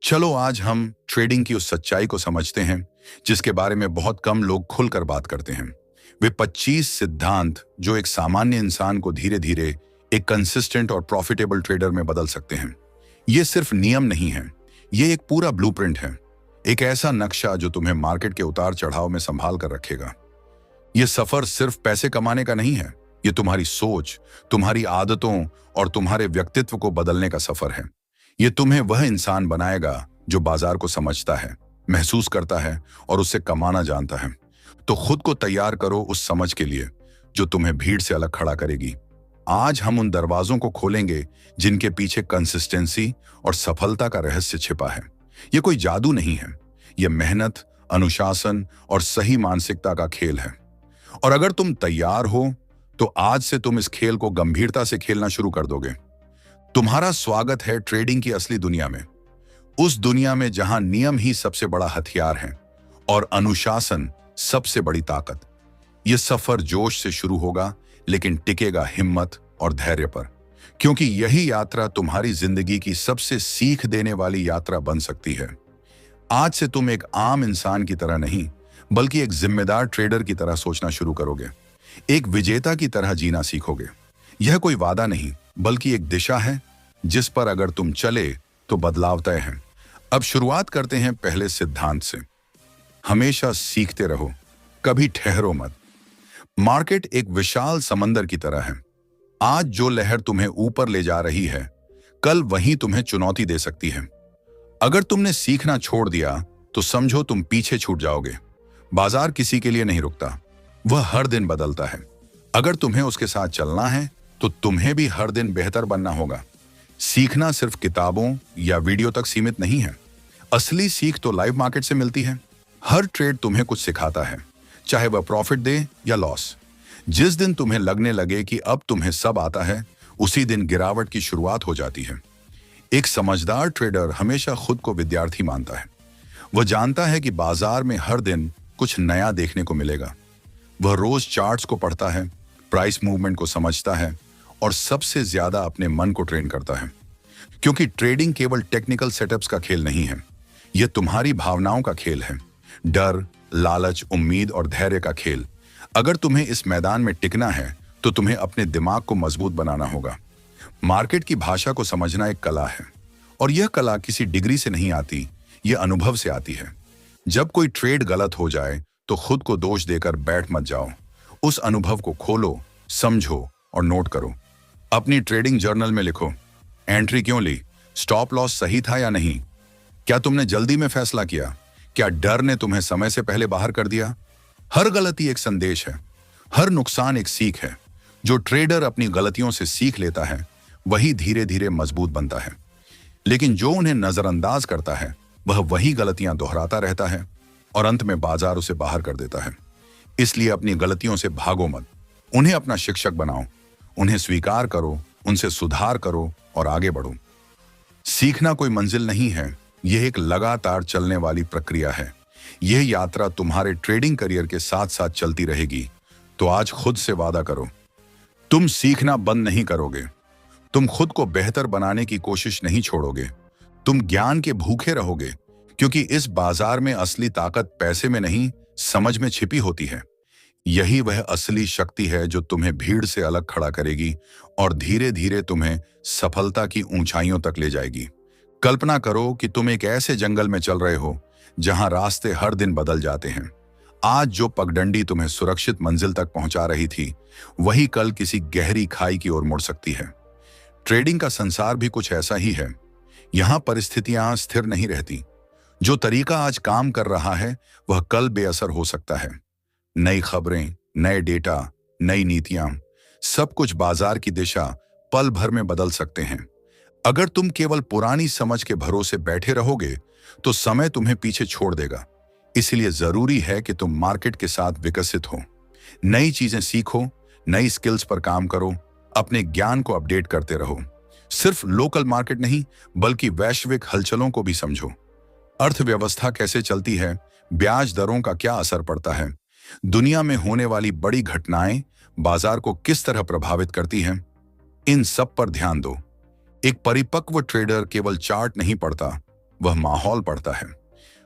चलो आज हम ट्रेडिंग की उस सच्चाई को समझते हैं जिसके बारे में बहुत कम लोग खुलकर बात करते हैं। वे 25 सिद्धांत जो एक सामान्य इंसान को धीरे धीरे एक कंसिस्टेंट और प्रॉफिटेबल ट्रेडर में बदल सकते हैं। ये सिर्फ नियम नहीं है, ये एक पूरा ब्लूप्रिंट है, एक ऐसा नक्शा जो तुम्हें मार्केट के उतार चढ़ाव में संभाल कर रखेगा। ये सफर सिर्फ पैसे कमाने का नहीं है, ये तुम्हारी सोच, तुम्हारी आदतों और तुम्हारे व्यक्तित्व को बदलने का सफर है। ये तुम्हें वह इंसान बनाएगा जो बाजार को समझता है, महसूस करता है और उससे कमाना जानता है। तो खुद को तैयार करो उस समझ के लिए जो तुम्हें भीड़ से अलग खड़ा करेगी। आज हम उन दरवाजों को खोलेंगे जिनके पीछे कंसिस्टेंसी और सफलता का रहस्य छिपा है। ये कोई जादू नहीं है, ये मेहनत, अनुशासन और सही मानसिकता का खेल है। और अगर तुम तैयार हो तो आज से तुम इस खेल को गंभीरता से खेलना शुरू कर दोगे। तुम्हारा स्वागत है ट्रेडिंग की असली दुनिया में, उस दुनिया में जहां नियम ही सबसे बड़ा हथियार है और अनुशासन सबसे बड़ी ताकत। यह सफर जोश से शुरू होगा लेकिन टिकेगा हिम्मत और धैर्य पर, क्योंकि यही यात्रा तुम्हारी जिंदगी की सबसे सीख देने वाली यात्रा बन सकती है। आज से तुम एक आम इंसान की तरह नहीं बल्कि एक जिम्मेदार ट्रेडर की तरह सोचना शुरू करोगे, एक विजेता की तरह जीना सीखोगे। यह कोई वादा नहीं बल्कि एक दिशा है जिस पर अगर तुम चले तो बदलाव तय है। अब शुरुआत करते हैं पहले सिद्धांत से। हमेशा सीखते रहो, कभी ठहरो मत। मार्केट एक विशाल समंदर की तरह है। आज जो लहर तुम्हें ऊपर ले जा रही है, कल वही तुम्हें चुनौती दे सकती है। अगर तुमने सीखना छोड़ दिया तो समझो तुम पीछे छूट जाओगे। बाजार किसी के लिए नहीं रुकता, वह हर दिन बदलता है। अगर तुम्हें उसके साथ चलना है तो तुम्हें भी हर दिन बेहतर बनना होगा। सीखना सिर्फ किताबों या वीडियो तक सीमित नहीं है, असली सीख तो लाइव मार्केट से मिलती है। हर ट्रेड तुम्हें कुछ सिखाता है, चाहे वह प्रॉफिट दे या लॉस। जिस दिन तुम्हें लगने लगे कि अब तुम्हें सब आता है, उसी दिन गिरावट की शुरुआत हो जाती है। एक समझदार ट्रेडर हमेशा खुद को विद्यार्थी मानता है। वह जानता है कि बाजार में हर दिन कुछ नया देखने को मिलेगा। वह रोज चार्ट्स को पढ़ता है, प्राइस मूवमेंट को समझता है और सबसे ज्यादा अपने मन को ट्रेन करता है। क्योंकि ट्रेडिंग केवल टेक्निकल सेटअप्स का खेल नहीं है, यह तुम्हारी भावनाओं का खेल है। डर, लालच, उम्मीद और धैर्य का खेल। अगर तुम्हें इस मैदान में टिकना है तो तुम्हें अपने दिमाग को मजबूत बनाना होगा। मार्केट की भाषा को समझना एक कला है और यह कला किसी डिग्री से नहीं आती, यह अनुभव से आती है। जब कोई ट्रेड गलत हो जाए तो खुद को दोष देकर बैठ मत जाओ। उस अनुभव को खोलो, समझो और नोट करो। अपनी ट्रेडिंग जर्नल में लिखो, एंट्री क्यों ली, स्टॉप लॉस सही था या नहीं, क्या तुमने जल्दी में फैसला किया, क्या डर ने तुम्हें समय से पहले बाहर कर दिया। हर गलती एक संदेश है, हर नुकसान एक सीख है। जो ट्रेडर अपनी गलतियों से सीख लेता है वही धीरे धीरे मजबूत बनता है, लेकिन जो उन्हें नजरअंदाज करता है वह वही गलतियां दोहराता रहता है और अंत में बाजार उसे बाहर कर देता है। इसलिए अपनी गलतियों से भागो मत, उन्हें अपना शिक्षक बनाओ, उन्हें स्वीकार करो, उनसे सुधार करो और आगे बढ़ो। सीखना कोई मंजिल नहीं है, यह एक लगातार चलने वाली प्रक्रिया है। यह यात्रा तुम्हारे ट्रेडिंग करियर के साथ साथ चलती रहेगी। तो आज खुद से वादा करो, तुम सीखना बंद नहीं करोगे, तुम खुद को बेहतर बनाने की कोशिश नहीं छोड़ोगे, तुम ज्ञान के भूखे रहोगे। क्योंकि इस बाजार में असली ताकत पैसे में नहीं, समझ में छिपी होती है। यही वह असली शक्ति है जो तुम्हें भीड़ से अलग खड़ा करेगी और धीरे धीरे तुम्हें सफलता की ऊंचाइयों तक ले जाएगी। कल्पना करो कि तुम एक ऐसे जंगल में चल रहे हो जहां रास्ते हर दिन बदल जाते हैं। आज जो पगडंडी तुम्हें सुरक्षित मंजिल तक पहुंचा रही थी, वही कल किसी गहरी खाई की ओर मुड़ सकती है। ट्रेडिंग का संसार भी कुछ ऐसा ही है। यहां परिस्थितियां स्थिर नहीं रहती। जो तरीका आज काम कर रहा है वह कल बेअसर हो सकता है। नई खबरें, नए डेटा, नई नीतियां, सब कुछ बाजार की दिशा पल भर में बदल सकते हैं। अगर तुम केवल पुरानी समझ के भरोसे बैठे रहोगे तो समय तुम्हें पीछे छोड़ देगा। इसलिए जरूरी है कि तुम मार्केट के साथ विकसित हो, नई चीजें सीखो, नई स्किल्स पर काम करो, अपने ज्ञान को अपडेट करते रहो। सिर्फ लोकल मार्केट नहीं बल्कि वैश्विक हलचलों को भी समझो। अर्थव्यवस्था कैसे चलती है, ब्याज दरों का क्या असर पड़ता है, दुनिया में होने वाली बड़ी घटनाएं बाजार को किस तरह प्रभावित करती हैं, इन सब पर ध्यान दो। एक परिपक्व ट्रेडर केवल चार्ट नहीं पढ़ता वह माहौल पढ़ता है।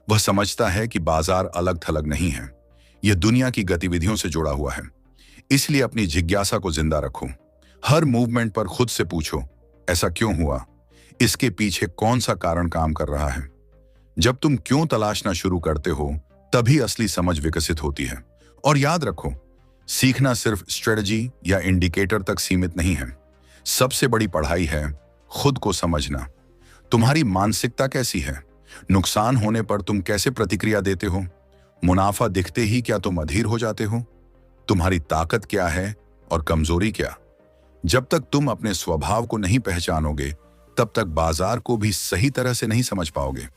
वह समझता है कि बाजार अलग थलग नहीं है, यह दुनिया की गतिविधियों से जुड़ा हुआ है। इसलिए अपनी जिज्ञासा को जिंदा रखो। हर मूवमेंट पर खुद से पूछो, ऐसा क्यों हुआ? इसके पीछे कौन सा कारण काम कर रहा है? जब तुम क्यों तलाशना शुरू करते हो, तभी असली समझ विकसित होती है। और याद रखो, सीखना सिर्फ स्ट्रेटजी या इंडिकेटर तक सीमित नहीं है। सबसे बड़ी पढ़ाई है खुद को समझना। तुम्हारी मानसिकता कैसी है? नुकसान होने पर तुम कैसे प्रतिक्रिया देते हो? मुनाफा दिखते ही क्या तुम अधीर हो जाते हो? तुम्हारी ताकत क्या है और कमजोरी क्या? जब तक तुम अपने स्वभाव को नहीं पहचानोगे, तब तक बाजार को भी सही तरह से नहीं समझ पाओगे।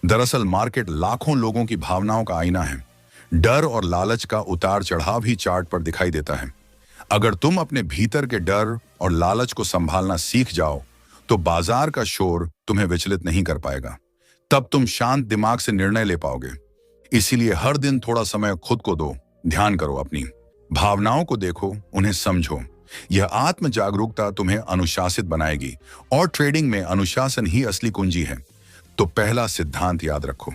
दरअसल मार्केट लाखों लोगों की भावनाओं का आईना है। डर और लालच का उतार चढ़ाव ही चार्ट पर दिखाई देता है। अगर तुम अपने भीतर के डर और लालच को संभालना सीख जाओ, तो बाजार का शोर तुम्हें विचलित नहीं कर पाएगा। तब तुम शांत दिमाग से निर्णय ले पाओगे। इसीलिए हर दिन थोड़ा समय खुद को दो, ध्यान करो, अपनी भावनाओं को देखो, उन्हें समझो। यह आत्म जागरूकता तुम्हें अनुशासित बनाएगी, और ट्रेडिंग में अनुशासन ही असली कुंजी है। तो पहला सिद्धांत याद रखो,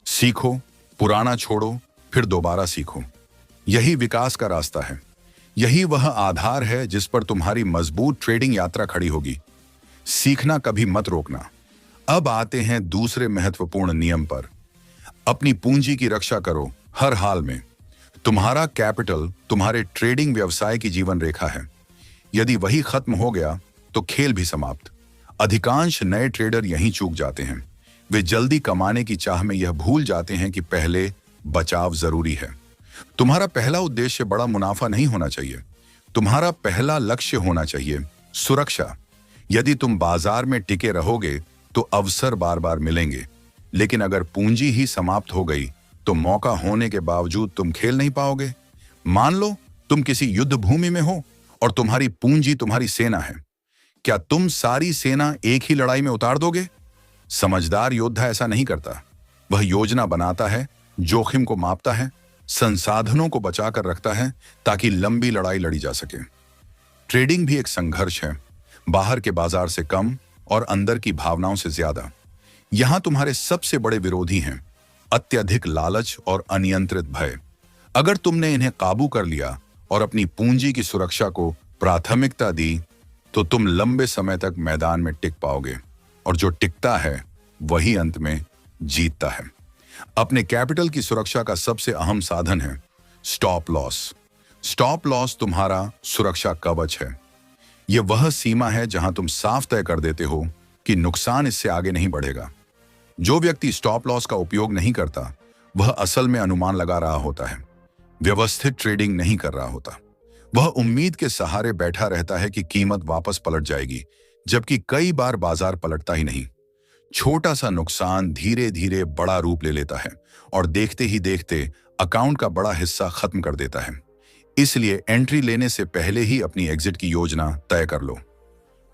सीखो, पुराना छोड़ो, फिर दोबारा सीखो। यही विकास का रास्ता है। यही वह आधार है जिस पर तुम्हारी मजबूत ट्रेडिंग यात्रा खड़ी होगी। सीखना कभी मत रोकना। अब आते हैं दूसरे महत्वपूर्ण नियम पर। अपनी पूंजी की रक्षा करो हर हाल में। तुम्हारा कैपिटल तुम्हारे ट्रेडिंग व्यवसाय की जीवन रेखा है। यदि वही खत्म हो गया तो खेल भी समाप्त। अधिकांश नए ट्रेडर यहीं चूक जाते हैं। वे जल्दी कमाने की चाह में यह भूल जाते हैं कि पहले बचाव जरूरी है। तुम्हारा पहला उद्देश्य बड़ा मुनाफा नहीं होना चाहिए। तुम्हारा पहला लक्ष्य होना चाहिए सुरक्षा। यदि तुम बाजार में टिके रहोगे तो अवसर बार बार मिलेंगे, लेकिन अगर पूंजी ही समाप्त हो गई तो मौका होने के बावजूद तुम खेल नहीं पाओगे। मान लो तुम किसी युद्ध भूमि में हो और तुम्हारी पूंजी तुम्हारी सेना है। क्या तुम सारी सेना एक ही लड़ाई में उतार दोगे? समझदार योद्धा ऐसा नहीं करता। वह योजना बनाता है, जोखिम को मापता है, संसाधनों को बचाकर रखता है ताकि लंबी लड़ाई लड़ी जा सके। ट्रेडिंग भी एक संघर्ष है, बाहर के बाजार से कम और अंदर की भावनाओं से ज्यादा। यहां तुम्हारे सबसे बड़े विरोधी हैं अत्यधिक लालच और अनियंत्रित भय। अगर तुमने इन्हें काबू कर लिया और अपनी पूंजी की सुरक्षा को प्राथमिकता दी, तो तुम लंबे समय तक मैदान में टिक पाओगे, और जो टिकता है वही अंत में जीतता है। अपने कैपिटल की सुरक्षा का सबसे अहम साधन है स्टॉप लॉस। स्टॉप लॉस तुम्हारा सुरक्षा कवच है। यह वह सीमा है जहां तुम साफ तय कर देते हो कि नुकसान इससे आगे नहीं बढ़ेगा। जो व्यक्ति स्टॉप लॉस का उपयोग नहीं करता, वह असल में अनुमान लगा रहा होता है, व्यवस्थित ट्रेडिंग नहीं कर रहा होता। वह उम्मीद के सहारे बैठा रहता है कि कीमत वापस पलट जाएगी, जबकि कई बार बाजार पलटता ही नहीं। छोटा सा नुकसान धीरे धीरे बड़ा रूप ले लेता है और देखते ही देखते अकाउंट का बड़ा हिस्सा खत्म कर देता है। इसलिए एंट्री लेने से पहले ही अपनी एग्जिट की योजना तय कर लो।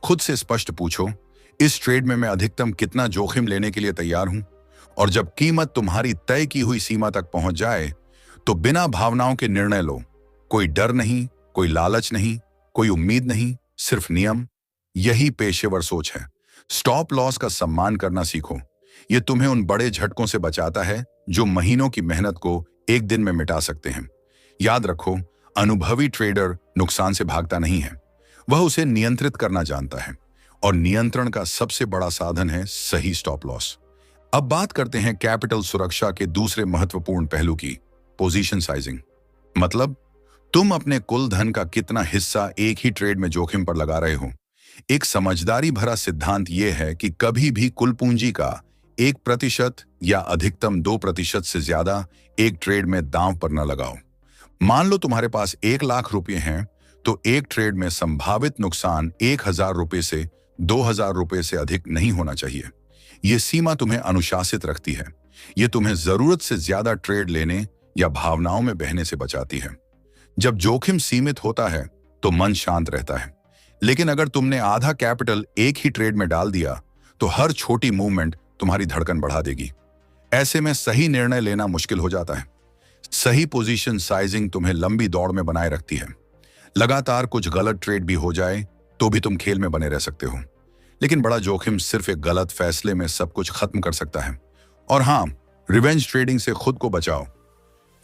खुद से स्पष्ट पूछो, इस ट्रेड में मैं अधिकतम कितना जोखिम लेने के लिए तैयार हूं? और जब कीमत तुम्हारी तय की हुई सीमा तक पहुंच जाए, तो बिना भावनाओं के निर्णय लो। कोई डर नहीं, कोई लालच नहीं, कोई उम्मीद नहीं, सिर्फ नियम। यही पेशेवर सोच है। स्टॉप लॉस का सम्मान करना सीखो। यह तुम्हें उन बड़े झटकों से बचाता है जो महीनों की मेहनत को एक दिन में मिटा सकते हैं। याद रखो, अनुभवी ट्रेडर नुकसान से भागता नहीं है, वह उसे नियंत्रित करना जानता है, और नियंत्रण का सबसे बड़ा साधन है सही स्टॉप लॉस। अब बात करते हैं कैपिटल सुरक्षा के दूसरे महत्वपूर्ण पहलू की, पोजीशन साइजिंग। मतलब तुम अपने कुल धन का कितना हिस्सा एक ही ट्रेड में जोखिम पर लगा रहे हो। एक समझदारी भरा सिद्धांत यह है कि कभी भी कुल पूंजी का 1% या अधिकतम 2% से ज्यादा एक ट्रेड में दांव पर न लगाओ। मान लो तुम्हारे पास 1,00,000 रुपए हैं, तो एक ट्रेड में संभावित नुकसान 1,000 रुपए से 2,000 रुपए से अधिक नहीं होना चाहिए। यह सीमा तुम्हें अनुशासित रखती है। यह तुम्हें जरूरत से ज्यादा ट्रेड लेने या भावनाओं में बहने से बचाती है। जब जोखिम सीमित होता है तो मन शांत रहता है, लेकिन अगर तुमने आधा कैपिटल एक ही ट्रेड में डाल दिया, तो हर छोटी मूवमेंट तुम्हारी धड़कन बढ़ा देगी। ऐसे में सही निर्णय लेना मुश्किल हो जाता है। सही पोजीशन साइजिंग तुम्हें लंबी दौड़ में बनाए रखती है। लगातार कुछ गलत ट्रेड भी हो जाए तो भी तुम खेल में बने रह सकते हो, लेकिन बड़ा जोखिम सिर्फ एक गलत फैसले में सब कुछ खत्म कर सकता है। और हाँ, रिवेंज ट्रेडिंग से खुद को बचाओ।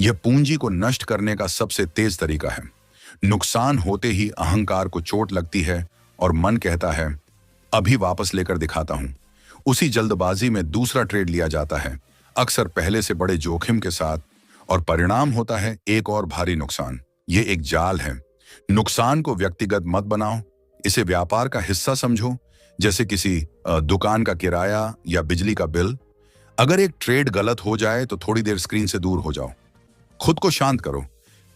यह पूंजी को नष्ट करने का सबसे तेज तरीका है। नुकसान होते ही अहंकार को चोट लगती है और मन कहता है अभी वापस लेकर दिखाता हूं। उसी जल्दबाजी में दूसरा ट्रेड लिया जाता है, अक्सर पहले से बड़े जोखिम के साथ, और परिणाम होता है एक और भारी नुकसान। ये एक जाल है। नुकसान को व्यक्तिगत मत बनाओ, इसे व्यापार का हिस्सा समझो, जैसे किसी दुकान का किराया या बिजली का बिल। अगर एक ट्रेड गलत हो जाए तो थोड़ी देर स्क्रीन से दूर हो जाओ, खुद को शांत करो,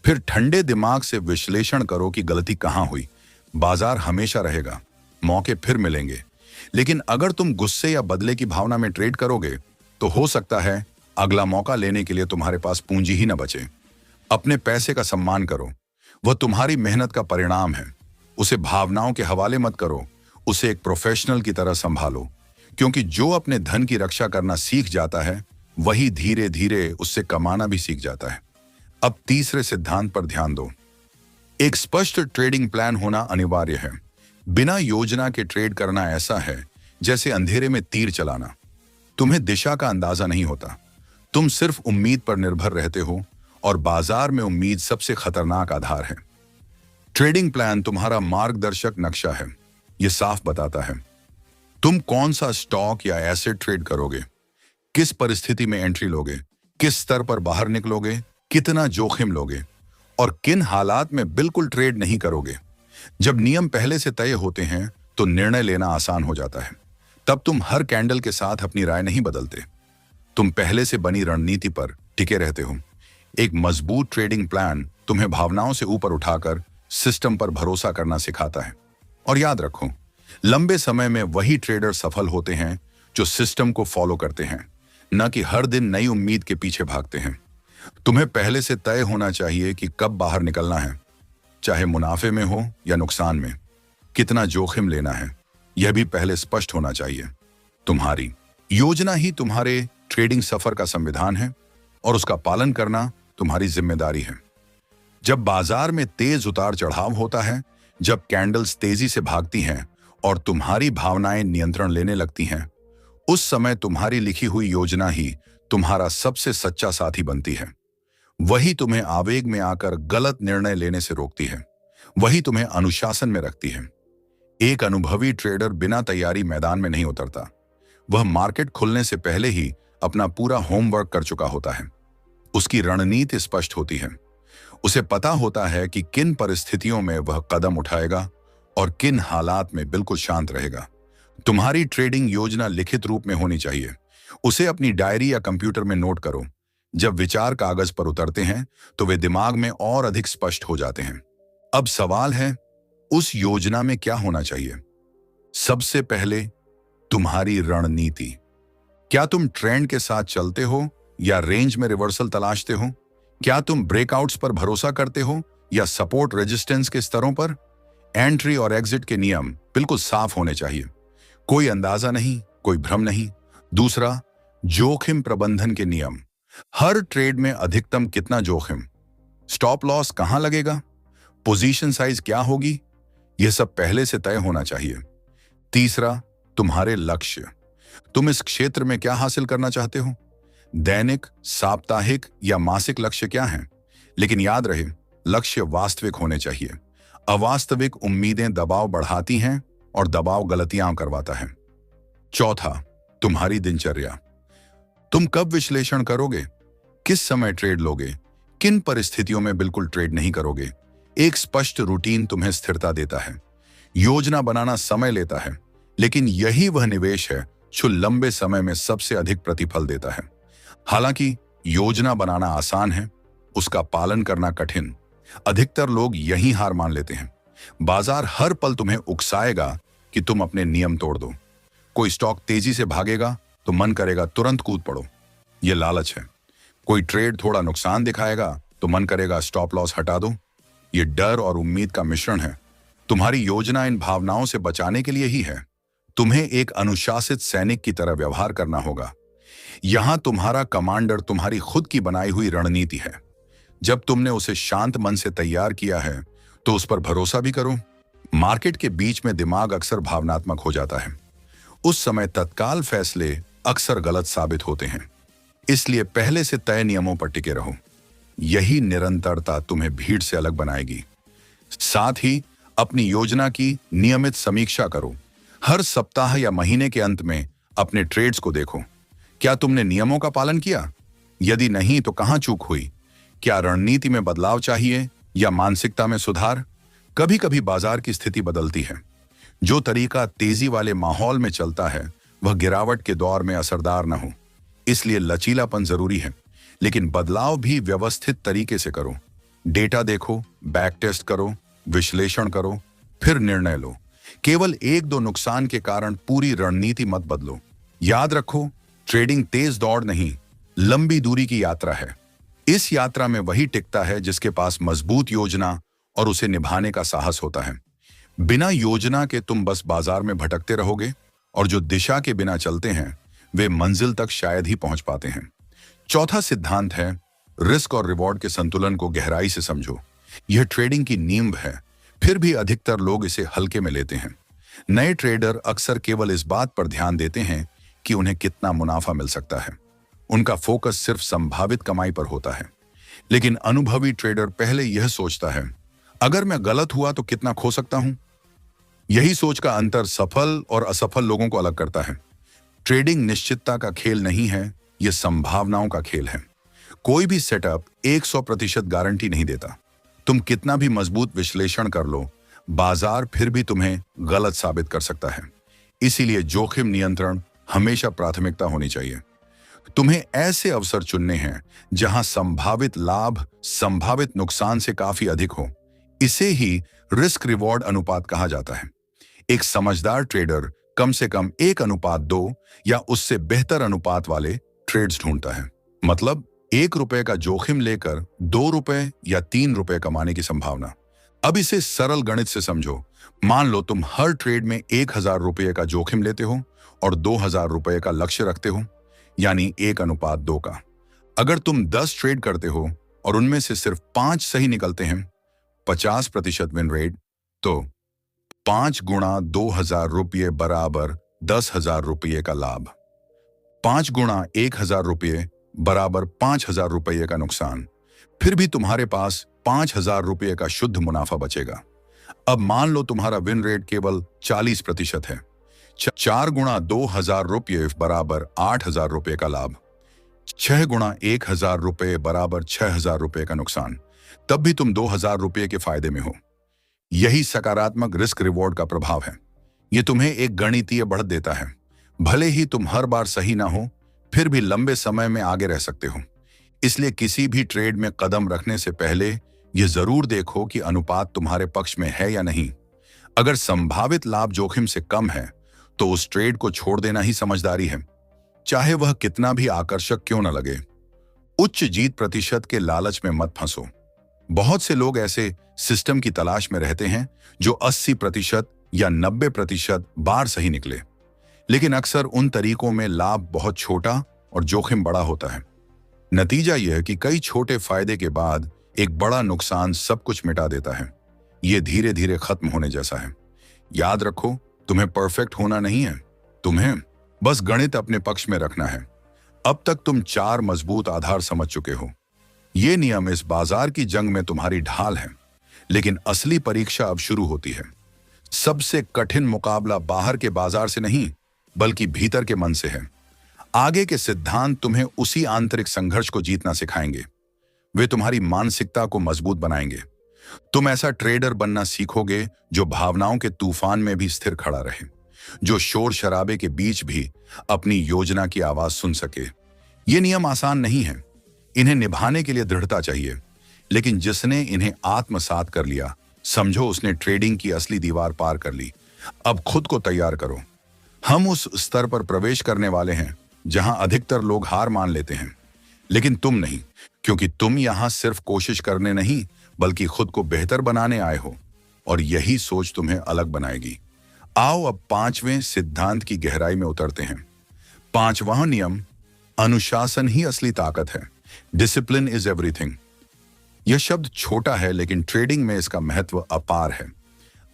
फिर ठंडे दिमाग से विश्लेषण करो कि गलती कहां हुई। बाजार हमेशा रहेगा, मौके फिर मिलेंगे, लेकिन अगर तुम गुस्से या बदले की भावना में ट्रेड करोगे तो हो सकता है अगला मौका लेने के लिए तुम्हारे पास पूंजी ही न बचे। अपने पैसे का सम्मान करो, वह तुम्हारी मेहनत का परिणाम है। उसे भावनाओं के हवाले मत करो, उसे एक प्रोफेशनल की तरह संभालो, क्योंकि जो अपने धन की रक्षा करना सीख जाता है वही धीरे धीरे उससे कमाना भी सीख जाता है। अब तीसरे सिद्धांत पर ध्यान दो। एक स्पष्ट ट्रेडिंग प्लान होना अनिवार्य है। बिना योजना के ट्रेड करना ऐसा है जैसे अंधेरे में तीर चलाना। तुम्हें दिशा का अंदाजा नहीं होता, तुम सिर्फ उम्मीद पर निर्भर रहते हो, और बाजार में उम्मीद सबसे खतरनाक आधार है। ट्रेडिंग प्लान तुम्हारा मार्गदर्शक नक्शा है। यह साफ बताता है तुम कौन सा स्टॉक या एसेट ट्रेड करोगे, किस परिस्थिति में एंट्री लोगे, किस स्तर पर बाहर निकलोगे, कितना जोखिम लोगे, और किन हालात में बिल्कुल ट्रेड नहीं करोगे। जब नियम पहले से तय होते हैं तो निर्णय लेना आसान हो जाता है। तब तुम हर कैंडल के साथ अपनी राय नहीं बदलते, तुम पहले से बनी रणनीति पर टिके रहते हो। एक मजबूत ट्रेडिंग प्लान तुम्हें भावनाओं से ऊपर उठाकर सिस्टम पर भरोसा करना सिखाता है। और याद रखो, लंबे समय में वही ट्रेडर सफल होते हैं जो सिस्टम को फॉलो करते हैं, न कि हर दिन नई उम्मीद के पीछे भागते हैं। तुम्हें पहले से तय होना चाहिए कि कब बाहर निकलना है, चाहे मुनाफे में हो या नुकसान में। कितना जोखिम लेना है यह भी पहले स्पष्ट होना चाहिए। तुम्हारी योजना ही तुम्हारे ट्रेडिंग सफर का संविधान है, और उसका पालन करना तुम्हारी जिम्मेदारी है। जब बाजार में तेज उतार चढ़ाव होता है, जब कैंडल्स तेजी से भागती हैं और तुम्हारी भावनाएं नियंत्रण लेने लगती हैं, उस समय तुम्हारी लिखी हुई योजना ही तुम्हारा सबसे सच्चा साथी बनती है। वही तुम्हें आवेग में आकर गलत निर्णय लेने से रोकती है, वही तुम्हें अनुशासन में रखती है। एक अनुभवी ट्रेडर बिना तैयारी मैदान में नहीं उतरता, वह मार्केट खुलने से पहले ही अपना पूरा होमवर्क कर चुका होता है। उसकी रणनीति स्पष्ट होती है, उसे पता होता है कि किन परिस्थितियों में वह कदम उठाएगा और किन हालात में बिल्कुल शांत रहेगा। तुम्हारी ट्रेडिंग योजना लिखित रूप में होनी चाहिए, उसे अपनी डायरी या कंप्यूटर में नोट करो। जब विचार कागज पर उतरते हैं तो वे दिमाग में और अधिक स्पष्ट हो जाते हैं। अब सवाल है, उस योजना में क्या होना चाहिए? सबसे पहले तुम्हारी रणनीति। क्या तुम ट्रेंड के साथ चलते हो या रेंज में रिवर्सल तलाशते हो? क्या तुम ब्रेकआउट्स पर भरोसा करते हो या सपोर्ट रेजिस्टेंस के स्तरों पर? एंट्री और एग्जिट के नियम बिल्कुल साफ होने चाहिए, कोई अंदाजा नहीं, कोई भ्रम नहीं। दूसरा, जोखिम प्रबंधन के नियम। हर ट्रेड में अधिकतम कितना जोखिम, स्टॉप लॉस कहां लगेगा, पोजीशन साइज क्या होगी, यह सब पहले से तय होना चाहिए। तीसरा, तुम्हारे लक्ष्य। तुम इस क्षेत्र में क्या हासिल करना चाहते हो? दैनिक, साप्ताहिक या मासिक लक्ष्य क्या हैं? लेकिन याद रहे, लक्ष्य वास्तविक होने चाहिए। अवास्तविक उम्मीदें दबाव बढ़ाती हैं और दबाव गलतियां करवाता है। चौथा, तुम्हारी दिनचर्या। तुम कब विश्लेषण करोगे, किस समय ट्रेड लोगे, किन परिस्थितियों में बिल्कुल ट्रेड नहीं करोगे। एक स्पष्ट रूटीन तुम्हें स्थिरता देता है। योजना बनाना समय लेता है, लेकिन यही वह निवेश है जो लंबे समय में सबसे अधिक प्रतिफल देता है। हालांकि योजना बनाना आसान है, उसका पालन करना कठिन। अधिकतर लोग यही हार मान लेते हैं। बाजार हर पल तुम्हें उकसाएगा कि तुम अपने नियम तोड़ दो। कोई स्टॉक तेजी से भागेगा तो मन करेगा तुरंत कूद पड़ो, यह लालच है। कोई ट्रेड थोड़ा नुकसान दिखाएगा तो मन करेगा स्टॉप लॉस हटा दो, यह डर और उम्मीद का मिश्रण है। तुम्हारी योजना इन भावनाओं से बचाने के लिए ही है। तुम्हें एक अनुशासित सैनिक की तरह व्यवहार करना होगा। यहां तुम्हारा कमांडर तुम्हारी खुद की बनाई हुई रणनीति है। जब तुमने उसे शांत मन से तैयार किया है तो उस पर भरोसा भी करो। मार्केट के बीच में दिमाग अक्सर भावनात्मक हो जाता है, उस समय तत्काल फैसले अक्सर गलत साबित होते हैं। इसलिए पहले से तय नियमों पर टिके रहो। यही निरंतरता तुम्हें भीड़ से अलग बनाएगी। साथ ही अपनी योजना की नियमित समीक्षा करो। हर सप्ताह या महीने के अंत में अपने ट्रेड्स को देखो। क्या तुमने नियमों का पालन किया? यदि नहीं तो कहां चूक हुई? क्या रणनीति में बदलाव चाहिए या मानसिकता में सुधार? कभी कभी बाजार की स्थिति बदलती है। जो तरीका तेजी वाले माहौल में चलता है वह गिरावट के दौर में असरदार न हो। इसलिए लचीलापन जरूरी है, लेकिन बदलाव भी व्यवस्थित तरीके से करो। डेटा देखो, बैक टेस्ट करो, विश्लेषण करो, फिर निर्णय लो। केवल एक दो नुकसान के कारण पूरी रणनीति मत बदलो। याद रखो, ट्रेडिंग तेज दौड़ नहीं, लंबी दूरी की यात्रा है। इस यात्रा में वही टिकता है जिसके पास मजबूत योजना और उसे निभाने का साहस होता है। बिना योजना के तुम बस बाजार में भटकते रहोगे, और जो दिशा के बिना चलते हैं वे मंजिल तक शायद ही पहुंच पाते हैं। चौथा सिद्धांत है, रिस्क और रिवॉर्ड के संतुलन को गहराई से समझो। यह ट्रेडिंग की नींव है, फिर भी अधिकतर लोग इसे हल्के में लेते हैं। नए ट्रेडर अक्सर केवल इस बात पर ध्यान देते हैं कि उन्हें कितना मुनाफा मिल सकता है। उनका फोकस सिर्फ संभावित कमाई पर होता है। लेकिन अनुभवी ट्रेडर पहले यह सोचता है, अगर मैं गलत हुआ तो कितना खो सकता हूं। यही सोच का अंतर सफल और असफल लोगों को अलग करता है। ट्रेडिंग निश्चितता का खेल नहीं है, यह संभावनाओं का खेल है। कोई भी सेटअप 100% गारंटी नहीं देता। तुम कितना भी मजबूत विश्लेषण कर लो, बाजार फिर भी तुम्हें गलत साबित कर सकता है। इसीलिए जोखिम नियंत्रण हमेशा प्राथमिकता होनी चाहिए। तुम्हें ऐसे अवसर चुनने हैं जहां संभावित लाभ संभावित नुकसान से काफी अधिक हो। इसे ही रिस्क रिवॉर्ड अनुपात कहा जाता है। एक समझदार ट्रेडर कम से कम 1:2 या उससे बेहतर अनुपात वाले ट्रेड्स ढूंढता है। मतलब ₹1 का जोखिम लेकर ₹2 या ₹3 कमाने की संभावना। अब इसे सरल गणित से समझो। मान लो तुम हर ट्रेड में ₹1000 का जोखिम लेते हो और ₹2000 का लक्ष्य रखते हो, यानी 1:2 का। अगर तुम 10 ट्रेड करते हो और उनमें से सिर्फ 5 सही निकलते हैं, 50% विन रेट, तो 5 गुणा ₹2000 बराबर ₹10,000 का लाभ। 5 गुणा ₹1000 बराबर ₹5000 का नुकसान। फिर भी तुम्हारे पास ₹5000 का शुद्ध मुनाफा बचेगा। अब मान लो तुम्हारा विन रेट केवल 40% है। 4 गुणा ₹2000 बराबर ₹8000 का लाभ। 6 गुणा ₹1000 बराबर ₹6000 का नुकसान। तब भी तुम ₹2000 के फायदे में हो। यही सकारात्मक रिस्क रिवॉर्ड का प्रभाव है। यह तुम्हें एक गणितीय बढ़त देता है। भले ही तुम हर बार सही ना हो, फिर भी लंबे समय में आगे रह सकते हो। इसलिए किसी भी ट्रेड में कदम रखने से पहले यह जरूर देखो कि अनुपात तुम्हारे पक्ष में है या नहीं। अगर संभावित लाभ जोखिम से कम है तो उस ट्रेड को छोड़ देना ही समझदारी है, चाहे वह कितना भी आकर्षक क्यों न लगे। उच्च जीत प्रतिशत के लालच में मत फंसो। बहुत से लोग ऐसे सिस्टम की तलाश में रहते हैं जो 80% या 90% बार सही निकले, लेकिन अक्सर उन तरीकों में लाभ बहुत छोटा और जोखिम बड़ा होता है। नतीजा यह है कि कई छोटे फायदे के बाद एक बड़ा नुकसान सब कुछ मिटा देता है। यह धीरे धीरे खत्म होने जैसा है। याद रखो, तुम्हें परफेक्ट होना नहीं है, तुम्हें बस गणित अपने पक्ष में रखना है। अब तक तुम 4 मजबूत आधार समझ चुके हो। ये नियम इस बाजार की जंग में तुम्हारी ढाल है, लेकिन असली परीक्षा अब शुरू होती है। सबसे कठिन मुकाबला बाहर के बाजार से नहीं, बल्कि भीतर के मन से है। आगे के सिद्धांत तुम्हें उसी आंतरिक संघर्ष को जीतना सिखाएंगे। वे तुम्हारी मानसिकता को मजबूत बनाएंगे। तुम ऐसा ट्रेडर बनना सीखोगे जो भावनाओं के तूफान में भी स्थिर खड़ा रहे, जो शोर शराबे के बीच भी अपनी योजना की आवाज सुन सके। ये नियम आसान नहीं है, इन्हें निभाने के लिए दृढ़ता चाहिए, लेकिन जिसने इन्हें आत्मसात कर लिया, समझो उसने ट्रेडिंग की असली दीवार पार कर ली। अब खुद को तैयार करो। हम उस स्तर पर प्रवेश करने वाले हैं जहां अधिकतर लोग हार मान लेते हैं, लेकिन तुम नहीं, क्योंकि तुम यहां सिर्फ कोशिश करने नहीं बल्कि खुद को बेहतर बनाने आए हो, और यही सोच तुम्हें अलग बनाएगी। आओ अब 5वें सिद्धांत की गहराई में उतरते हैं। 5वां नियम, अनुशासन ही असली ताकत है। Discipline is everything. यह शब्द छोटा है, लेकिन ट्रेडिंग में इसका महत्व अपार है।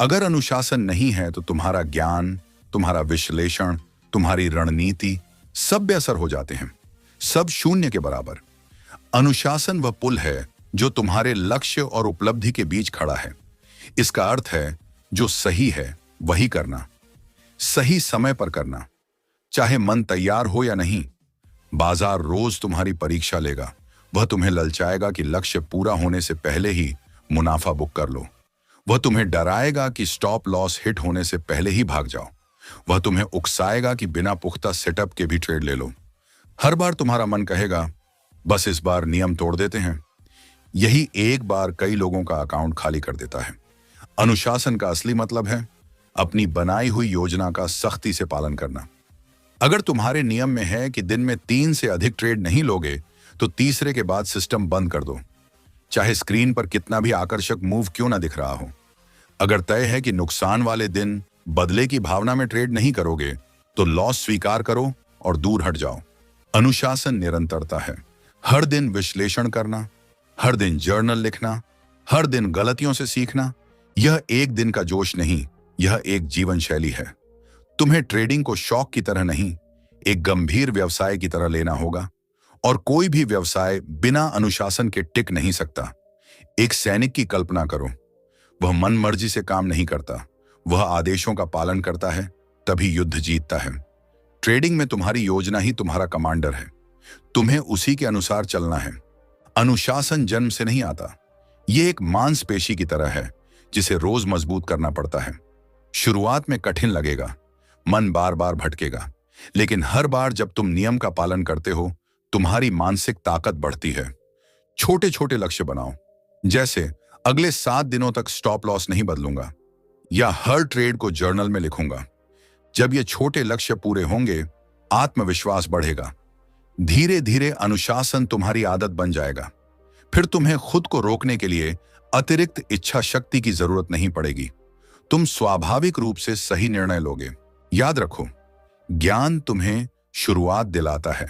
अगर अनुशासन नहीं है तो तुम्हारा ज्ञान, तुम्हारा विश्लेषण, तुम्हारी रणनीति, सब बेअसर हो जाते हैं, सब शून्य के बराबर। अनुशासन वह पुल है जो तुम्हारे लक्ष्य और उपलब्धि के बीच खड़ा है। इसका अर्थ है जो सही है वही करना, सही समय पर करना, चाहे मन तैयार हो या नहीं। बाजार रोज तुम्हारी परीक्षा लेगा, वह तुम्हें ललचाएगा कि लक्ष्य पूरा होने से पहले ही मुनाफा बुक कर लो। वह तुम्हें डराएगा कि स्टॉप लॉस हिट होने से पहले ही भाग जाओ। वह तुम्हें उकसाएगा कि बिना पुख्ता सेटअप के भी ट्रेड ले लो। हर बार तुम्हारा मन कहेगा बस इस बार नियम तोड़ देते हैं। यही एक बार कई लोगों का अकाउंट खाली कर देता है। अनुशासन का असली मतलब है अपनी बनाई हुई योजना का सख्ती से पालन करना। अगर तुम्हारे नियम में है कि दिन में 3 से अधिक ट्रेड नहीं लोगे, तो तीसरे के बाद सिस्टम बंद कर दो, चाहे स्क्रीन पर कितना भी आकर्षक मूव क्यों ना दिख रहा हो। अगर तय है कि नुकसान वाले दिन बदले की भावना में ट्रेड नहीं करोगे, तो लॉस स्वीकार करो और दूर हट जाओ। अनुशासन निरंतरता है। हर दिन विश्लेषण करना, हर दिन जर्नल लिखना, हर दिन गलतियों से सीखना। यह एक दिन का जोश नहीं, यह एक जीवन शैली है। तुम्हें ट्रेडिंग को शौक की तरह नहीं, एक गंभीर व्यवसाय की तरह लेना होगा। और कोई भी व्यवसाय बिना अनुशासन के टिक नहीं सकता। एक सैनिक की कल्पना करो, वह मन मर्जी से काम नहीं करता, वह आदेशों का पालन करता है, तभी युद्ध जीतता है। ट्रेडिंग में तुम्हारी योजना ही तुम्हारा कमांडर है, तुम्हें उसी के अनुसार चलना है। अनुशासन जन्म से नहीं आता, यह एक मांसपेशी की तरह है जिसे रोज मजबूत करना पड़ता है। शुरुआत में कठिन लगेगा, मन बार बार भटकेगा, लेकिन हर बार जब तुम नियम का पालन करते हो, तुम्हारी मानसिक ताकत बढ़ती है। छोटे छोटे लक्ष्य बनाओ, जैसे अगले 7 दिनों तक स्टॉप लॉस नहीं बदलूंगा, या हर ट्रेड को जर्नल में लिखूंगा। जब ये छोटे लक्ष्य पूरे होंगे, आत्मविश्वास बढ़ेगा। धीरे धीरे अनुशासन तुम्हारी आदत बन जाएगा। फिर तुम्हें खुद को रोकने के लिए अतिरिक्त इच्छा शक्ति की जरूरत नहीं पड़ेगी। तुम स्वाभाविक रूप से सही निर्णय लोगे। याद रखो, ज्ञान तुम्हें शुरुआत दिलाता है,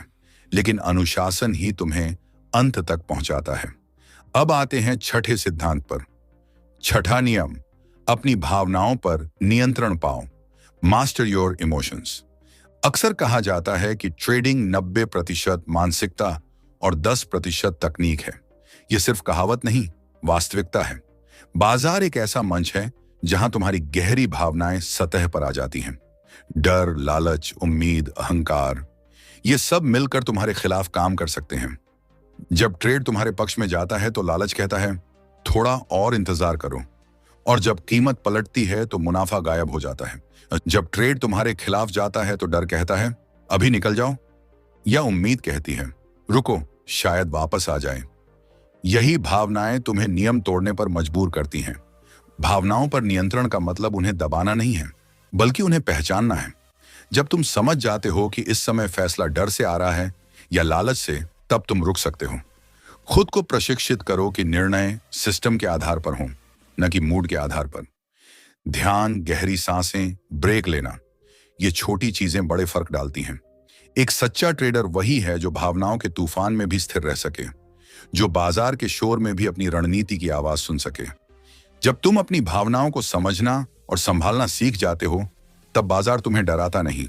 लेकिन अनुशासन ही तुम्हें अंत तक पहुंचाता है। अब आते हैं छठे सिद्धांत पर। छठा नियम, अपनी भावनाओं पर नियंत्रण पाओ। Master your emotions. अक्सर कहा जाता है कि ट्रेडिंग 90% मानसिकता और 10% तकनीक है। यह सिर्फ कहावत नहीं, वास्तविकता है। बाजार एक ऐसा मंच है जहां तुम्हारी गहरी भावनाएं सतह पर आ जाती हैं। डर, लालच, उम्मीद, अहंकार, ये सब मिलकर तुम्हारे खिलाफ काम कर सकते हैं। जब ट्रेड तुम्हारे पक्ष में जाता है तो लालच कहता है थोड़ा और इंतजार करो, और जब कीमत पलटती है तो मुनाफा गायब हो जाता है। जब ट्रेड तुम्हारे खिलाफ जाता है तो डर कहता है अभी निकल जाओ, या उम्मीद कहती है रुको, शायद वापस आ जाए। यही भावनाएं तुम्हें नियम तोड़ने पर मजबूर करती हैं। भावनाओं पर नियंत्रण का मतलब उन्हें दबाना नहीं है, बल्कि उन्हें पहचानना है। जब तुम समझ जाते हो कि इस समय फैसला डर से आ रहा है या लालच से, तब तुम रुक सकते हो। खुद को प्रशिक्षित करो कि निर्णय सिस्टम के आधार पर हो, न कि मूड के आधार पर। ध्यान, गहरी सांसें, ब्रेक लेना, ये छोटी चीजें बड़े फर्क डालती हैं। एक सच्चा ट्रेडर वही है जो भावनाओं के तूफान में भी स्थिर रह सके, जो बाजार के शोर में भी अपनी रणनीति की आवाज सुन सके। जब तुम अपनी भावनाओं को समझना और संभालना सीख जाते हो, तब बाजार तुम्हें डराता नहीं।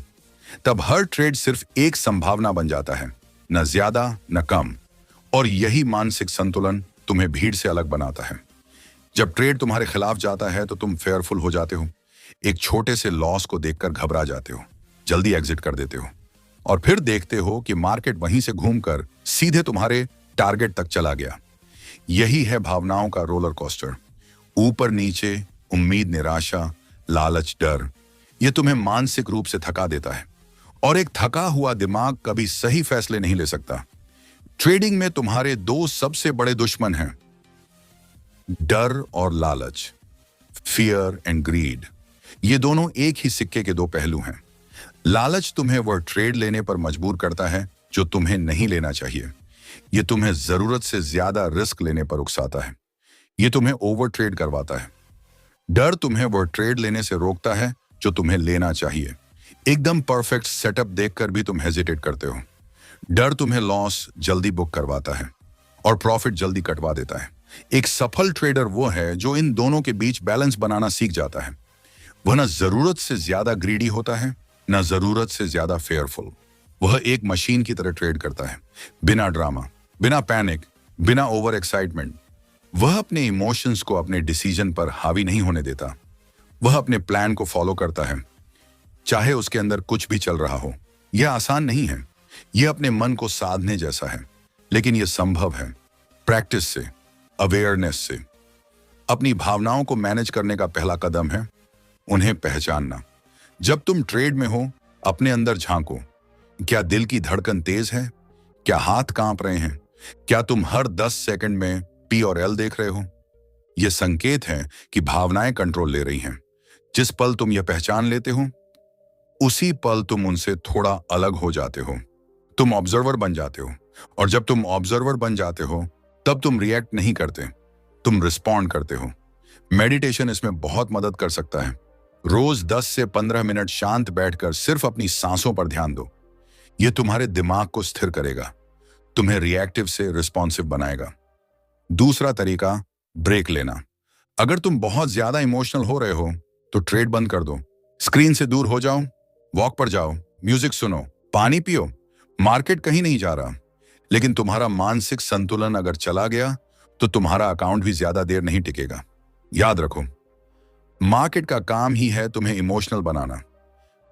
तब हर ट्रेड सिर्फ एक संभावना बन जाता है, न ज्यादा न कम। और यही मानसिक संतुलन तुम्हें भीड़ से अलग बनाता है। जब ट्रेड तुम्हारे खिलाफ जाता है तो तुम फेयरफुल हो जाते हो। एक छोटे से लॉस को देखकर घबरा जाते हो, जल्दी एग्जिट कर देते हो, और फिर देखते हो कि मार्केट वहीं से घूमकर सीधे तुम्हारे टारगेट तक चला गया। यही है भावनाओं का रोलर कोस्टर। ऊपर नीचे, उम्मीद, निराशा, लालच, डर, यह तुम्हें मानसिक रूप से थका देता है। और एक थका हुआ दिमाग कभी सही फैसले नहीं ले सकता। ट्रेडिंग में तुम्हारे 2 सबसे बड़े दुश्मन हैं, डर और लालच, फियर एंड ग्रीड। ये दोनों एक ही सिक्के के 2 पहलू हैं। लालच तुम्हें वह ट्रेड लेने पर मजबूर करता है जो तुम्हें नहीं लेना चाहिए। यह तुम्हें जरूरत से ज्यादा रिस्क लेने पर उकसाता है। यह तुम्हें ओवर ट्रेड करवाता है। डर तुम्हें वह ट्रेड लेने से रोकता है जो तुम्हें लेना चाहिए। एकदम परफेक्ट सेटअप देखकर भी तुम हेजिटेट करते हो। डर तुम्हें लॉस जल्दी बुक करवाता है और प्रॉफिट जल्दी कटवा देता है। एक सफल ट्रेडर वो है जो इन दोनों के बीच बैलेंस बनाना सीख जाता है। वह न जरूरत से ज्यादा ग्रीडी होता है न जरूरत से ज्यादा फेयरफुल। वह एक मशीन की तरह ट्रेड करता है, बिना ड्रामा, बिना पैनिक, बिना ओवर एक्साइटमेंट। वह अपने इमोशंस को अपने डिसीजन पर हावी नहीं होने देता। वह अपने प्लान को फॉलो करता है, चाहे उसके अंदर कुछ भी चल रहा हो। यह आसान नहीं है, यह अपने मन को साधने जैसा है, लेकिन यह संभव है प्रैक्टिस से, अवेयरनेस से। अपनी भावनाओं को मैनेज करने का पहला कदम है उन्हें पहचानना। जब तुम ट्रेड में हो, अपने अंदर झांको। क्या दिल की धड़कन तेज है? क्या हाथ कांप रहे हैं? क्या तुम हर 10 सेकंड में पी और एल देख रहे हो? यह संकेत है कि भावनाएं कंट्रोल ले रही हैं। जिस पल तुम यह पहचान लेते हो, उसी पल तुम उनसे थोड़ा अलग हो जाते हो। तुम ऑब्जर्वर बन जाते हो, और जब तुम ऑब्जर्वर बन जाते हो, तब तुम रिएक्ट नहीं करते, तुम रिस्पॉन्ड करते हो। मेडिटेशन इसमें बहुत मदद कर सकता है। रोज 10 से 15 मिनट शांत बैठकर सिर्फ अपनी सांसों पर ध्यान दो। यह तुम्हारे दिमाग को स्थिर करेगा, तुम्हें रिएक्टिव से रिस्पॉन्सिव बनाएगा। दूसरा तरीका, ब्रेक लेना। अगर तुम बहुत ज्यादा इमोशनल हो रहे हो, तो ट्रेड बंद कर दो। स्क्रीन से दूर हो जाओ, वॉक पर जाओ, म्यूजिक सुनो, पानी पियो। मार्केट कहीं नहीं जा रहा, लेकिन तुम्हारा मानसिक संतुलन अगर चला गया, तो तुम्हारा अकाउंट भी ज्यादा देर नहीं टिकेगा। याद रखो, मार्केट का काम ही है तुम्हें इमोशनल बनाना।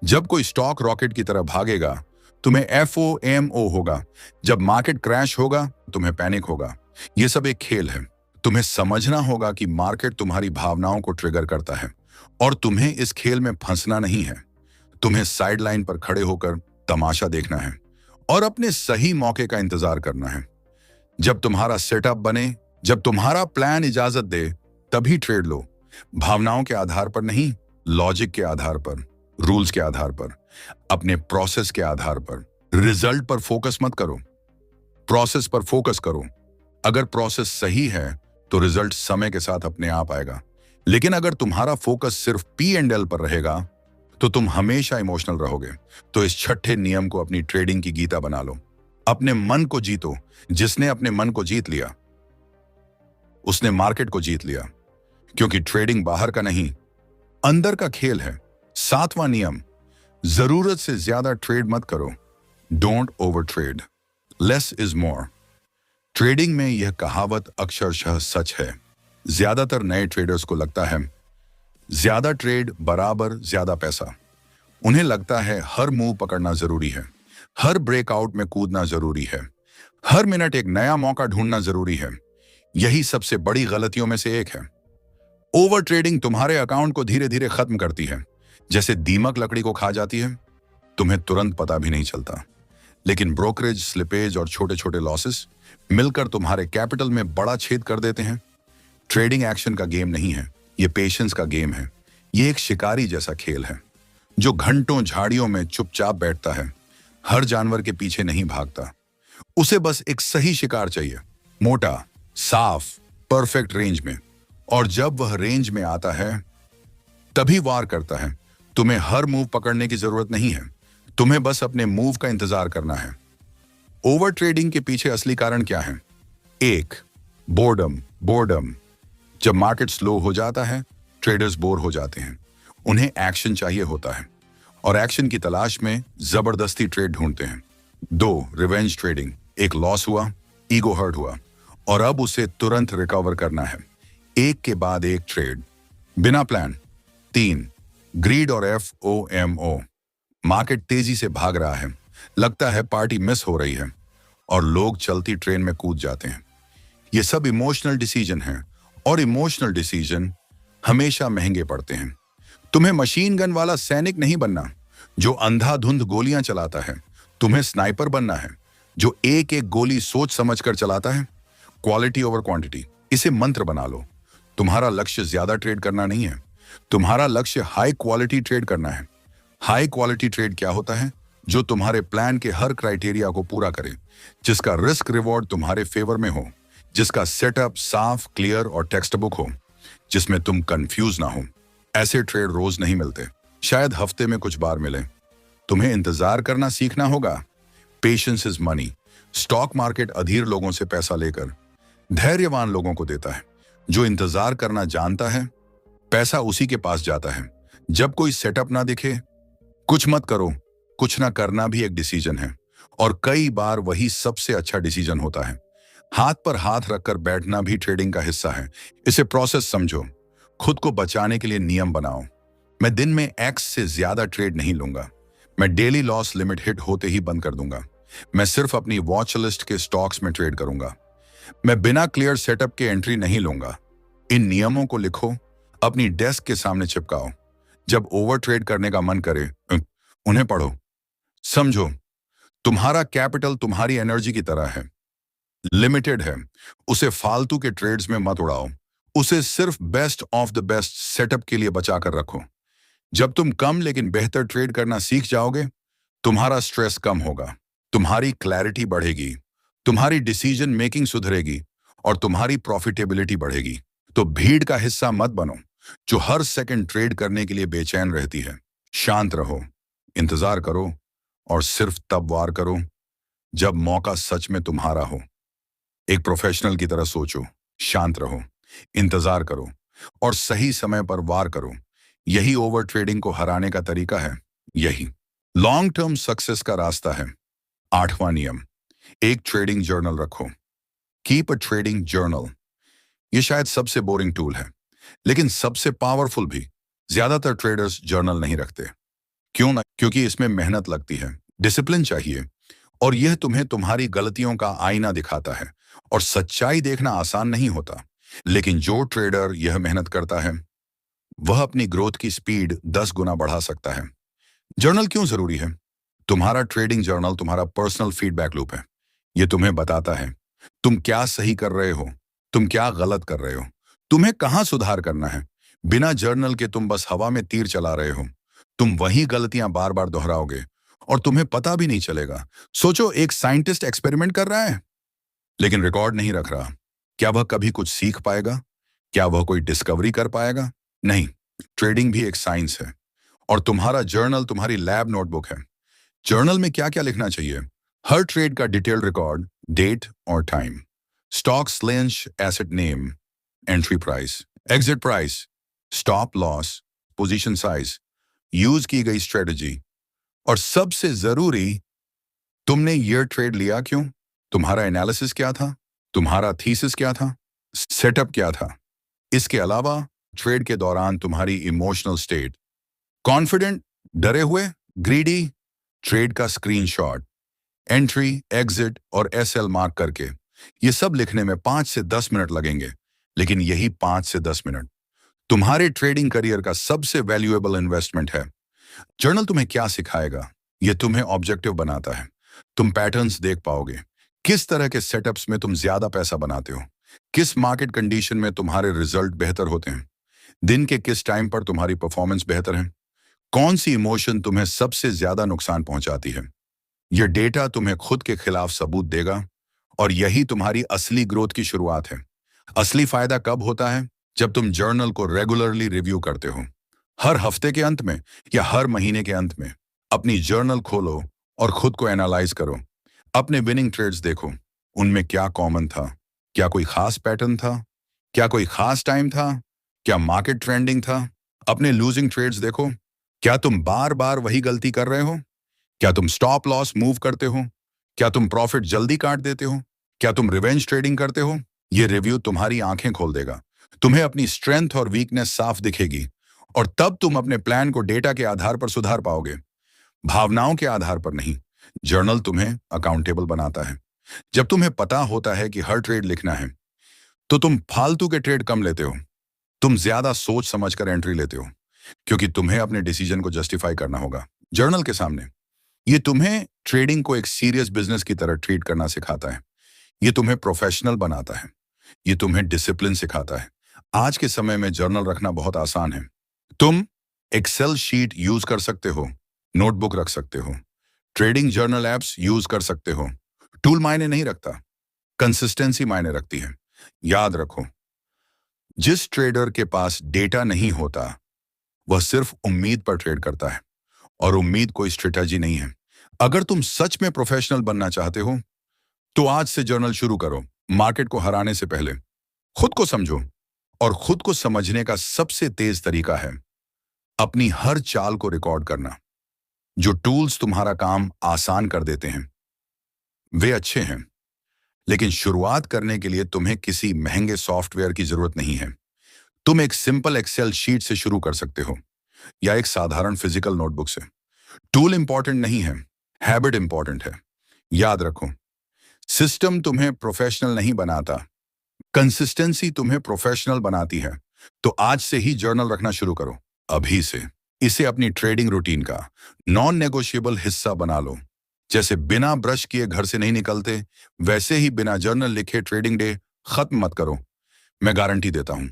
जब कोई स्टॉक रॉकेट की तरह भागेगा, तुम्हें FOMO होगा। जब मार्केट क्रैश होगा, तुम्हें पैनिक होगा। यह सब एक खेल है। तुम्हें समझना होगा कि मार्केट तुम्हारी भावनाओं को ट्रिगर करता है, और तुम्हें इस खेल में फंसना नहीं है। तुम्हें साइडलाइन पर खड़े होकर तमाशा देखना है और अपने सही मौके का इंतजार करना है। जब तुम्हारा सेटअप बने, जब तुम्हारा प्लान इजाजत दे, तभी ट्रेड लो। भावनाओं के आधार पर नहीं, लॉजिक के आधार पर, रूल्स के आधार पर, अपने प्रोसेस के आधार पर। रिजल्ट पर फोकस मत करो, प्रोसेस पर फोकस करो। अगर प्रोसेस सही है, तो रिजल्ट समय के साथ अपने आप आएगा। लेकिन अगर तुम्हारा फोकस सिर्फ P&L पर रहेगा, तो तुम हमेशा इमोशनल रहोगे। तो इस छठे नियम को अपनी ट्रेडिंग की गीता बना लो। अपने मन को जीतो। जिसने अपने मन को जीत लिया, उसने मार्केट को जीत लिया। क्योंकि ट्रेडिंग बाहर का नहीं, अंदर का खेल है। सातवां नियम, जरूरत से ज्यादा ट्रेड मत करो। Don't over trade, less is more. Trading में यह कहावत अक्षरशः सच है। ज्यादातर नए ट्रेडर्स को लगता है ज्यादा ट्रेड बराबर ज्यादा पैसा। उन्हें लगता है हर मूव पकड़ना जरूरी है, हर ब्रेकआउट में कूदना जरूरी है, हर मिनट एक नया मौका ढूंढना जरूरी है। यही सबसे बड़ी गलतियों में से एक है। ओवर ट्रेडिंग तुम्हारे अकाउंट को धीरे धीरे खत्म करती है, जैसे दीमक लकड़ी को खा जाती है। तुम्हें तुरंत पता भी नहीं चलता, लेकिन ब्रोकरेज, स्लिपेज और छोटे छोटे लॉसेस मिलकर तुम्हारे कैपिटल में बड़ा छेद कर देते हैं। ट्रेडिंग एक्शन का गेम नहीं है, ये पेशेंस का गेम है। ये एक शिकारी जैसा खेल है, जो घंटों झाड़ियों में चुपचाप बैठता है, हर जानवर के पीछे नहीं भागता। उसे बस एक सही शिकार चाहिए, मोटा, साफ, परफेक्ट रेंज में। और जब वह रेंज में आता है, तभी वार करता है। तुम्हें हर मूव पकड़ने की जरूरत नहीं है, तुम्हें बस अपने मूव का इंतजार करना है। ओवर ट्रेडिंग के पीछे असली कारण क्या है? एक, बोर्डम। जब मार्केट स्लो हो जाता है, ट्रेडर्स बोर हो जाते हैं। उन्हें एक्शन चाहिए होता है, और एक्शन की तलाश में जबरदस्ती ट्रेड ढूंढते हैं। 2, रिवेंज ट्रेडिंग। एक लॉस हुआ, ईगो हर्ट हुआ, और अब उसे तुरंत रिकवर करना है। एक के बाद एक ट्रेड, बिना प्लान। 3, ग्रीड और FOMO। मार्केट तेजी से भाग रहा है, लगता है पार्टी मिस हो रही है, और लोग चलती ट्रेन में कूद जाते हैं। ये सब इमोशनल डिसीजन हैं, और इमोशनल डिसीजन हमेशा महंगे पड़ते हैं। तुम्हें मशीन गन वाला सैनिक नहीं बनना, जो अंधाधुंध गोलियां चलाता है। तुम्हें स्नाइपर बनना है, जो एक एक गोली सोच समझकर चलाता है। क्वालिटी ओवर क्वांटिटी, इसे मंत्र बना लो। तुम्हारा लक्ष्य ज्यादा ट्रेड करना नहीं है, तुम्हारा लक्ष्य हाई क्वालिटी ट्रेड करना है। हाई क्वालिटी ट्रेड क्या होता है? जो तुम्हारे प्लान के हर क्राइटेरिया को पूरा करे, जिसका रिस्क रिवॉर्ड तुम्हारे फेवर में हो, जिसका सेटअप साफ, क्लियर और टेक्स्ट बुक हो, जिसमें तुम कंफ्यूज ना हो। ऐसे ट्रेड रोज नहीं मिलते, शायद हफ्ते में कुछ बार मिले। तुम्हें इंतजार करना सीखना होगा। Patience is money. Stock market अधीर लोगों से पैसा लेकर धैर्यवान लोगों को देता है। जो इंतजार करना जानता है, पैसा उसी के पास जाता है। जब कोई सेटअप ना दिखे, कुछ मत करो, कुछ ना करना भी एक डिसीजन है, और कई बार वही सबसे अच्छा डिसीजन होता है। हाथ पर हाथ रखकर बैठना भी ट्रेडिंग का हिस्सा है। इसे प्रोसेस समझो। खुद को बचाने के लिए नियम बनाओ। मैं दिन में एक्स से ज्यादा ट्रेड नहीं लूंगा। मैं डेली लॉस लिमिट हिट होते ही बंद कर दूंगा। मैं सिर्फ अपनी वॉच लिस्ट के स्टॉक्स में ट्रेड करूंगा। मैं बिना क्लियर सेटअप के एंट्री नहीं लूंगा। इन नियमों को लिखो, अपनी डेस्क के सामने चिपकाओ। जब ओवर ट्रेड करने का मन करे, उन्हें पढ़ो। समझो, तुम्हारा कैपिटल तुम्हारी एनर्जी की तरह है, लिमिटेड है। उसे फालतू के ट्रेड्स में मत उड़ाओ। उसे सिर्फ best of the best setup के लिए बचा कर रखो। जब तुम कम लेकिन बेहतर ट्रेड करना सीख जाओगे, तुम्हारा स्ट्रेस कम होगा, तुम्हारी क्लैरिटी बढ़ेगी, तुम्हारी डिसीजन मेकिंग सुधरेगी, और तुम्हारी प्रॉफिटेबिलिटी बढ़ेगी। तो भीड़ का हिस्सा मत बनो जो हर सेकंड ट्रेड करने के लिए बेचैन रहती है। शांत रहो, इंतजार करो, और सिर्फ तब वार करो जब मौका सच में तुम्हारा हो। एक प्रोफेशनल की तरह सोचो, शांत रहो, इंतजार करो, और सही समय पर वार करो। यही ओवर ट्रेडिंग को हराने का तरीका है। यही लॉन्ग टर्म सक्सेस का रास्ता है। 8वां नियम, एक ट्रेडिंग जर्नल रखो। Keep a trading journal. ये शायद सबसे बोरिंग टूल है, लेकिन सबसे पावरफुल भी। ज्यादातर ट्रेडर्स जर्नल नहीं रखते। क्यों ना? क्योंकि इसमें मेहनत लगती है, डिसिप्लिन चाहिए, और यह तुम्हें तुम्हारी गलतियों का आईना दिखाता है। और सच्चाई देखना आसान नहीं होता, लेकिन जो ट्रेडर यह मेहनत करता है, वह अपनी ग्रोथ की स्पीड 10 गुना बढ़ा सकता है। जर्नल क्यों जरूरी है? तुम्हारा ट्रेडिंग जर्नल तुम्हारा पर्सनल फीडबैक लूप है। यह तुम्हें बताता है तुम क्या सही कर रहे हो, तुम क्या गलत कर रहे हो, तुम्हें कहां सुधार करना है। बिना जर्नल के तुम बस हवा में तीर चला रहे हो। तुम वही गलतियां बार बार दोहराओगे, और तुम्हें पता भी नहीं चलेगा। सोचो, एक साइंटिस्ट एक्सपेरिमेंट कर रहा है, लेकिन रिकॉर्ड नहीं रख रहा। क्या वह कभी कुछ सीख पाएगा? क्या वह कोई डिस्कवरी कर पाएगा? नहीं। ट्रेडिंग भी एक साइंस है, और तुम्हारा जर्नल तुम्हारी लैब नोटबुक है। जर्नल में क्या क्या लिखना चाहिए? हर ट्रेड का डिटेल्ड रिकॉर्ड, डेट और time, stocks lynch, asset name, entry price, exit price, stop loss, position size, use की गई स्ट्रेटजी, और सबसे जरूरी, तुमने ये ट्रेड लिया क्यों? तुम्हारा एनालिसिस क्या था? तुम्हारा थीसिस क्या था? सेटअप क्या था? इसके अलावा ट्रेड के दौरान तुम्हारी इमोशनल स्टेट, कॉन्फिडेंट, डरे हुए, ग्रीडी, ट्रेड का स्क्रीनशॉट, एंट्री, एग्जिट और एसएल मार्क करके। ये सब लिखने में 5 से 10 मिनट लगेंगे, लेकिन यही 5 से 10 मिनट तुम्हारे ट्रेडिंग करियर का सबसे वैल्यूएबल इन्वेस्टमेंट है। जर्नल तुम्हें क्या सिखाएगा? यह तुम्हें ऑब्जेक्टिव बनाता है। तुम पैटर्न्स देख पाओगे। किस तरह के सेटअप्स में तुम ज्यादा पैसा बनाते हो, किस मार्केट कंडीशन में तुम्हारे रिजल्ट बेहतर होते हैं, दिन के किस टाइम पर तुम्हारी परफॉर्मेंस बेहतर है, कौन सी इमोशन तुम्हें सबसे ज्यादा नुकसान पहुंचाती है। यह डेटा तुम्हें खुद के खिलाफ सबूत देगा, और यही तुम्हारी असली ग्रोथ की शुरुआत है। असली फायदा कब होता है? जब तुम जर्नल को रेगुलरली रिव्यू करते हो। हर हफ्ते के अंत में या हर महीने के अंत में अपनी जर्नल खोलो और खुद को एनालाइज करो। अपने विनिंग ट्रेड्स देखो, उनमें क्या कॉमन था, क्या कोई खास पैटर्न था, क्या कोई खास टाइम था, क्या मार्केट ट्रेंडिंग था। अपने लूजिंग ट्रेड्स देखो, क्या तुम बार बार वही गलती कर रहे हो, क्या तुम स्टॉप लॉस मूव करते हो, क्या तुम प्रॉफिट जल्दी काट देते हो, क्या तुम रिवेंज ट्रेडिंग करते हो। यह रिव्यू तुम्हारी आंखें खोल देगा। तुम्हें अपनी स्ट्रेंथ और वीकनेस साफ दिखेगी, और तब तुम अपने प्लान को डेटा के आधार पर सुधार पाओगे, भावनाओं के आधार पर नहीं। जर्नल तुम्हें अकाउंटेबल बनाता है। जब तुम्हें पता होता है कि हर ट्रेड लिखना है, तो तुम फालतू के ट्रेड कम लेते हो। तुम ज्यादा सोच समझकर एंट्री लेते हो, क्योंकि तुम्हें अपने डिसीजन को जस्टिफाई करना होगा जर्नल के सामने। ये तुम्हें ट्रेडिंग को एक सीरियस बिजनेस की तरह ट्रीट करना सिखाता है। ये तुम्हें प्रोफेशनल बनाता है। ये तुम्हें डिसिप्लिन सिखाता है। आज के समय में जर्नल रखना बहुत आसान है। तुम एक्सेल शीट यूज कर सकते हो, नोटबुक रख सकते हो, ट्रेडिंग जर्नल एप्स यूज कर सकते हो। टूल मायने नहीं रखता, कंसिस्टेंसी मायने रखती है। याद रखो, जिस ट्रेडर के पास डेटा नहीं होता, वह सिर्फ उम्मीद पर ट्रेड करता है, और उम्मीद कोई स्ट्रेटजी नहीं है। अगर तुम सच में प्रोफेशनल बनना चाहते हो, तो आज से जर्नल शुरू करो। मार्केट को हराने से पहले खुद को समझो, और खुद को समझने का सबसे तेज तरीका है अपनी हर चाल को रिकॉर्ड करना। जो टूल्स तुम्हारा काम आसान कर देते हैं वे अच्छे हैं, लेकिन शुरुआत करने के लिए तुम्हें किसी महंगे सॉफ्टवेयर की जरूरत नहीं है। तुम एक सिंपल एक्सेल शीट से शुरू कर सकते हो या एक साधारण फिजिकल नोटबुक से। टूल इंपॉर्टेंट नहीं है, हैबिट इंपॉर्टेंट है। याद रखो, सिस्टम तुम्हें प्रोफेशनल नहीं बनाता, कंसिस्टेंसी तुम्हें प्रोफेशनल बनाती है। तो आज से ही जर्नल रखना शुरू करो, अभी से। इसे अपनी ट्रेडिंग रूटीन का नॉन नेगोशिएबल हिस्सा बना लो। जैसे बिना ब्रश किए घर से नहीं निकलते, वैसे ही बिना जर्नल लिखे ट्रेडिंग डे खत्म मत करो। मैं गारंटी देता हूं,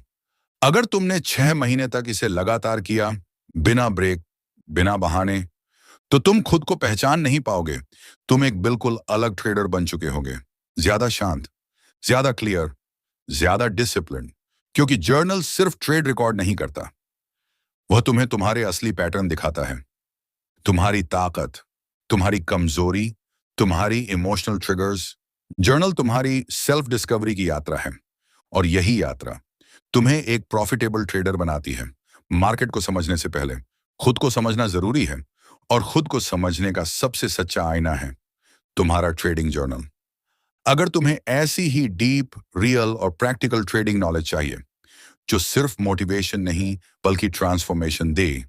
अगर तुमने 6 महीने तक इसे लगातार किया, बिना ब्रेक, बिना बहाने, तो तुम खुद को पहचान नहीं पाओगे। तुम एक बिल्कुल अलग ट्रेडर बन चुके होगे। ज्यादा शांत, ज्यादा क्लियर, ज्यादा डिसिप्लिन। क्योंकि जर्नल सिर्फ ट्रेड रिकॉर्ड नहीं करता, वह तुम्हें तुम्हारे असली पैटर्न दिखाता है। तुम्हारी ताकत, तुम्हारी कमजोरी, तुम्हारी इमोशनल ट्रिगर्स। जर्नल तुम्हारी सेल्फ डिस्कवरी की यात्रा है, और यही यात्रा तुम्हें एक प्रॉफिटेबल ट्रेडर बनाती है। मार्केट को समझने से पहले खुद को समझना जरूरी है, और खुद को समझने का सबसे सच्चा आईना है तुम्हारा ट्रेडिंग जर्नल। अगर तुम्हें ऐसी ही डीप, रियल और प्रैक्टिकल ट्रेडिंग नॉलेज चाहिए जो सिर्फ मोटिवेशन नहीं बल्कि ट्रांसफॉर्मेशन दे,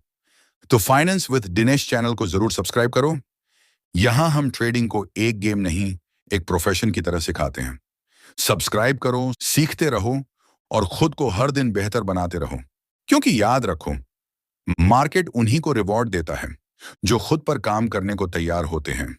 तो फाइनेंस विद दिनेश चैनल को जरूर सब्सक्राइब करो। यहां हम ट्रेडिंग को एक गेम नहीं, एक प्रोफेशन की तरह सिखाते हैं। सब्सक्राइब करो, सीखते रहो और खुद को हर दिन बेहतर बनाते रहो। क्योंकि याद रखो, मार्केट उन्हीं को रिवॉर्ड देता है जो खुद पर काम करने को तैयार होते हैं।